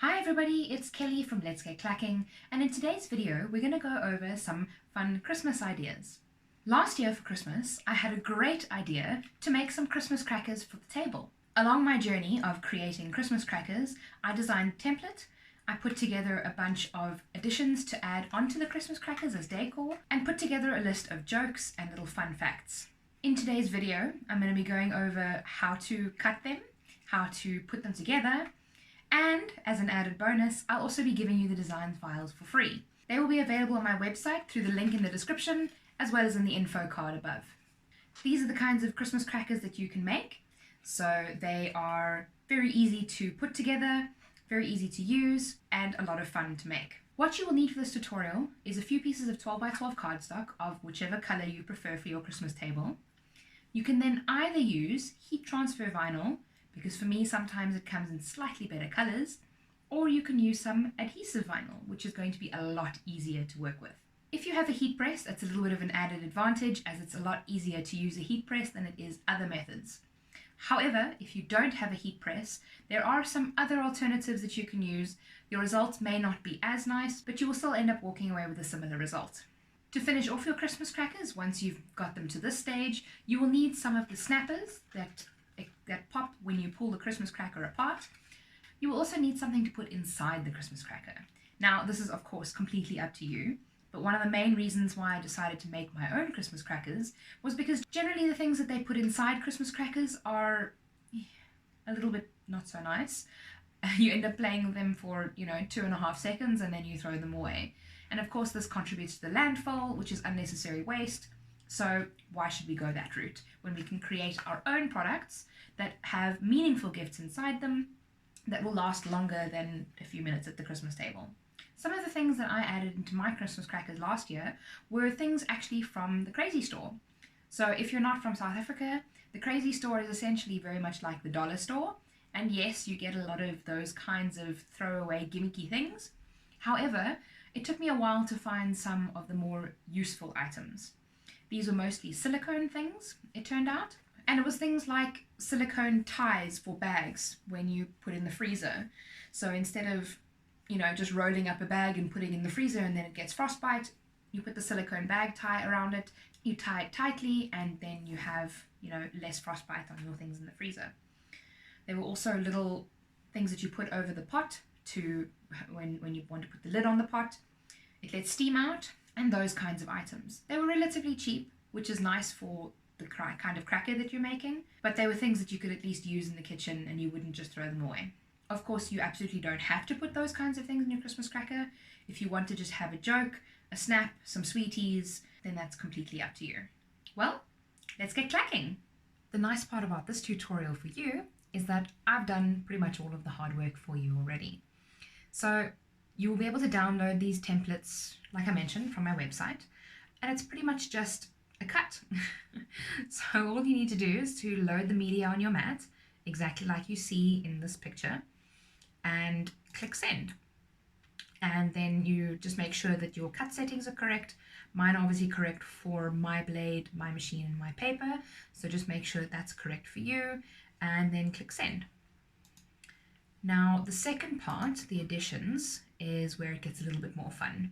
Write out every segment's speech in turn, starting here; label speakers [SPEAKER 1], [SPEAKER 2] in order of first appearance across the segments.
[SPEAKER 1] Hi everybody, it's Kelly from Let's Get Clacking, and in today's video we're going to go over some fun Christmas ideas. Last year for Christmas I had a great idea to make some Christmas crackers for the table. Along my journey of creating Christmas crackers, I designed a template, I put together a bunch of additions to add onto the Christmas crackers as decor, and put together a list of jokes and little fun facts. In today's video I'm going to be going over how to cut them, how to put them together, and as an added bonus, I'll also be giving you the design files for free. They will be available on my website through the link in the description, as well as in the info card above. These are the kinds of Christmas crackers that you can make. So they are very easy to put together, very easy to use, and a lot of fun to make. What you will need for this tutorial is a few pieces of 12x12 cardstock of whichever color you prefer for your Christmas table. You can then either use heat transfer vinyl, because for me sometimes it comes in slightly better colors, or you can use some adhesive vinyl, which is going to be a lot easier to work with. If you have a heat press, that's a little bit of an added advantage, as it's a lot easier to use a heat press than it is other methods. However, if you don't have a heat press, there are some other alternatives that you can use. Your results may not be as nice, but you will still end up walking away with a similar result. To finish off your Christmas crackers, once you've got them to this stage, you will need some of the snappers that pop when you pull the Christmas cracker apart. You will also need something to put inside the Christmas cracker. Now, this is of course completely up to you, but one of the main reasons why I decided to make my own Christmas crackers was because generally the things that they put inside Christmas crackers are a little bit not so nice. You end up playing with them for, 2.5 seconds and then you throw them away. And of course this contributes to the landfill, which is unnecessary waste. So why should we go that route when we can create our own products that have meaningful gifts inside them that will last longer than a few minutes at the Christmas table? Some of the things that I added into my Christmas crackers last year were things actually from the Crazy Store. So if you're not from South Africa, the Crazy Store is essentially very much like the dollar store. And yes, you get a lot of those kinds of throwaway gimmicky things. However, it took me a while to find some of the more useful items. These were mostly silicone things, it turned out. And it was things like silicone ties for bags when you put in the freezer. So instead of, just rolling up a bag and putting it in the freezer and then it gets frostbite, you put the silicone bag tie around it, you tie it tightly, and then you have, less frostbite on your things in the freezer. There were also little things that you put over the pot to when you want to put the lid on the pot. It lets steam out, and those kinds of items. They were relatively cheap, which is nice for the kind of cracker that you're making, but they were things that you could at least use in the kitchen and you wouldn't just throw them away. Of course, you absolutely don't have to put those kinds of things in your Christmas cracker. If you want to just have a joke, a snap, some sweeties, then that's completely up to you. Well, let's get clacking. The nice part about this tutorial for you is that I've done pretty much all of the hard work for you already. So you will be able to download these templates, like I mentioned, from my website, and it's pretty much just a cut. So all you need to do is to load the media on your mat, exactly like you see in this picture, and click send. And then you just make sure that your cut settings are correct. Mine are obviously correct for my blade, my machine, and my paper, so just make sure that's correct for you, and then click send. Now the second part, the additions, is where it gets a little bit more fun.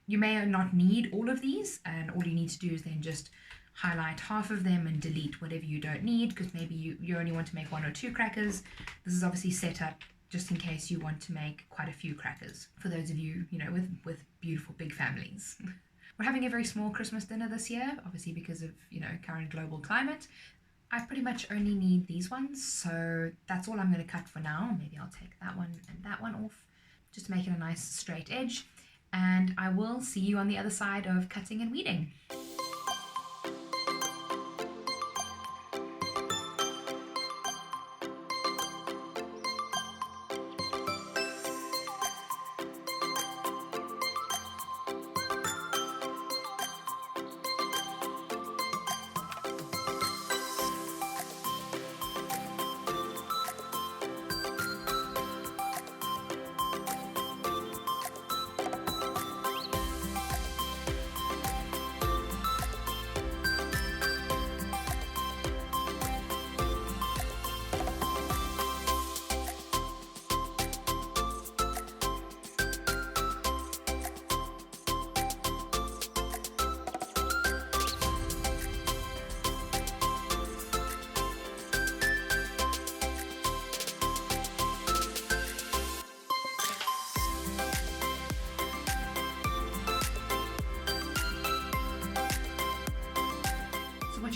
[SPEAKER 1] You may not need all of these, and all you need to do is then just highlight half of them and delete whatever you don't need, because maybe you only want to make 1 or 2 crackers. This is obviously set up just in case you want to make quite a few crackers, for those of you, with beautiful big families. We're having a very small Christmas dinner this year, obviously because of, current global climate. I pretty much only need these ones, so that's all I'm going to cut for now. Maybe I'll take that one and that one off, just to make it a nice straight edge. And I will see you on the other side of cutting and weeding.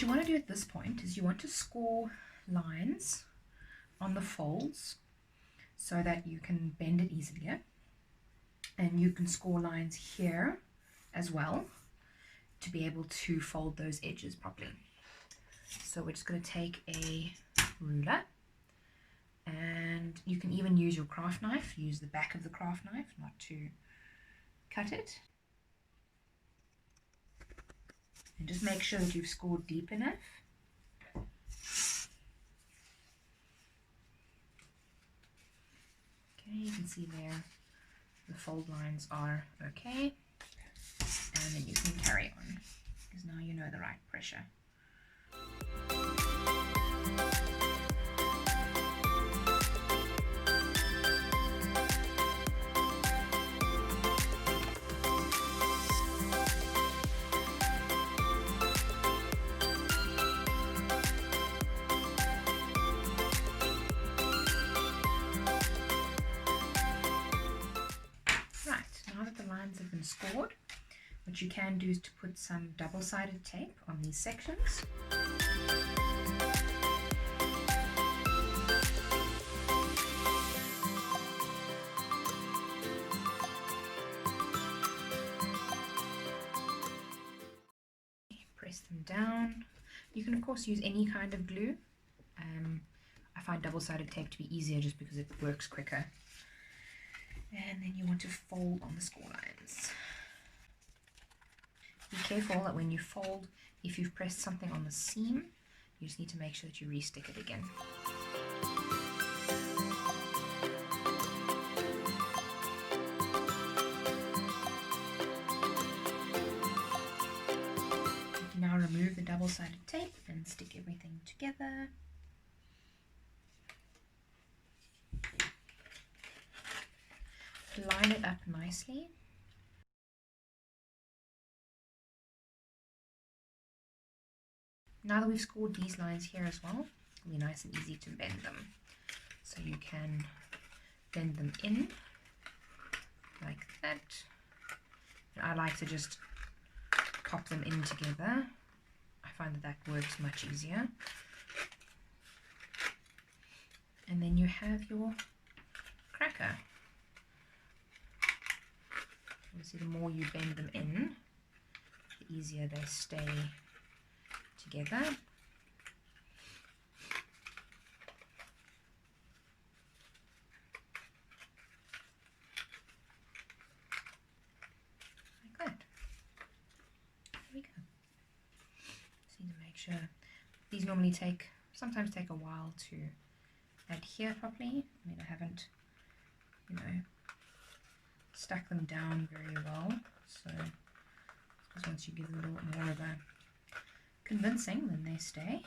[SPEAKER 1] you want to do at this point is you want to score lines on the folds so that you can bend it easier, and you can score lines here as well to be able to fold those edges properly. So we're just going to take a ruler, and you can even use your craft knife. Use the back of the craft knife, not to cut it. And just make sure that you've scored deep enough. Okay, you can see there the fold lines are okay. And then you can carry on, because now you know the right pressure. Have been scored, what you can do is to put some double-sided tape on these sections. Press them down. You can of course use any kind of glue. I find double-sided tape to be easier just because it works quicker. And then you want to fold on the score lines. Be careful that when you fold, if you've pressed something on the seam, you just need to make sure that you re-stick it again. You can now remove the double-sided tape and stick everything together. Line it up nicely. Now that we've scored these lines here as well, it'll be nice and easy to bend them. So you can bend them in like that. And I like to just pop them in together. I find that that works much easier. And then you have your cracker. Obviously, the more you bend them in, the easier they stay together. Like that. There we go. Just need to make sure. These normally sometimes take a while to adhere properly. I mean, I haven't, stuck them down very well, so because once you give them a little bit more of a convincing, then they stay.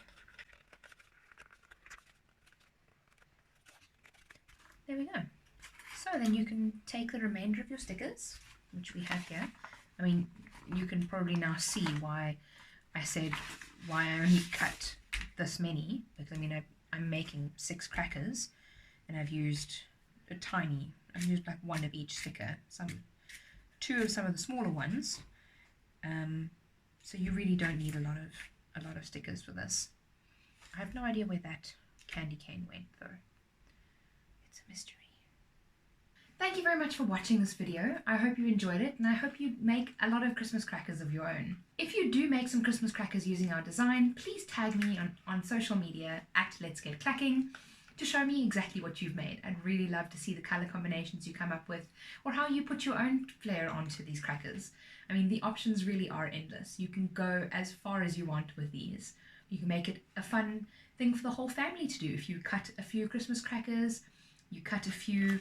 [SPEAKER 1] There we go. So then you can take the remainder of your stickers, which we have here. I mean, you can probably now see why I said why I only cut this many, because I mean I'm making 6 crackers and I've used like one of each sticker, 2 of some of the smaller ones. So you really don't need a lot of stickers for this. I have no idea where that candy cane went though. It's a mystery. Thank you very much for watching this video. I hope you enjoyed it, and I hope you make a lot of Christmas crackers of your own. If you do make some Christmas crackers using our design, please tag me on social media at Let's Get Clacking to show me exactly what you've made. I'd really love to see the color combinations you come up with, or how you put your own flair onto these crackers. I mean, the options really are endless. You can go as far as you want with these. You can make it a fun thing for the whole family to do. If you cut a few Christmas crackers, you cut a few,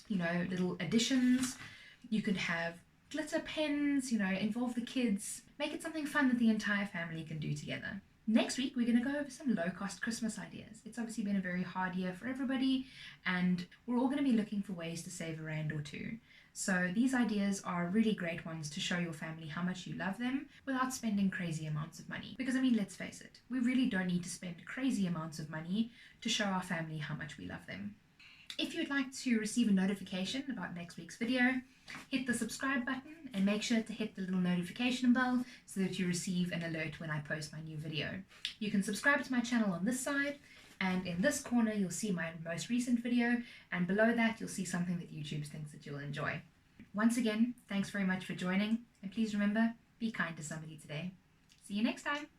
[SPEAKER 1] little additions. You could have glitter pens, involve the kids. Make it something fun that the entire family can do together. Next week, we're going to go over some low-cost Christmas ideas. It's obviously been a very hard year for everybody, and we're all going to be looking for ways to save a rand or two. So these ideas are really great ones to show your family how much you love them without spending crazy amounts of money. Because, I mean, let's face it, we really don't need to spend crazy amounts of money to show our family how much we love them. If you'd like to receive a notification about next week's video, hit the subscribe button and make sure to hit the little notification bell so that you receive an alert when I post my new video. You can subscribe to my channel on this side, and in this corner you'll see my most recent video, and below that you'll see something that YouTube thinks that you'll enjoy. Once again, thanks very much for joining, and please remember, be kind to somebody today. See you next time.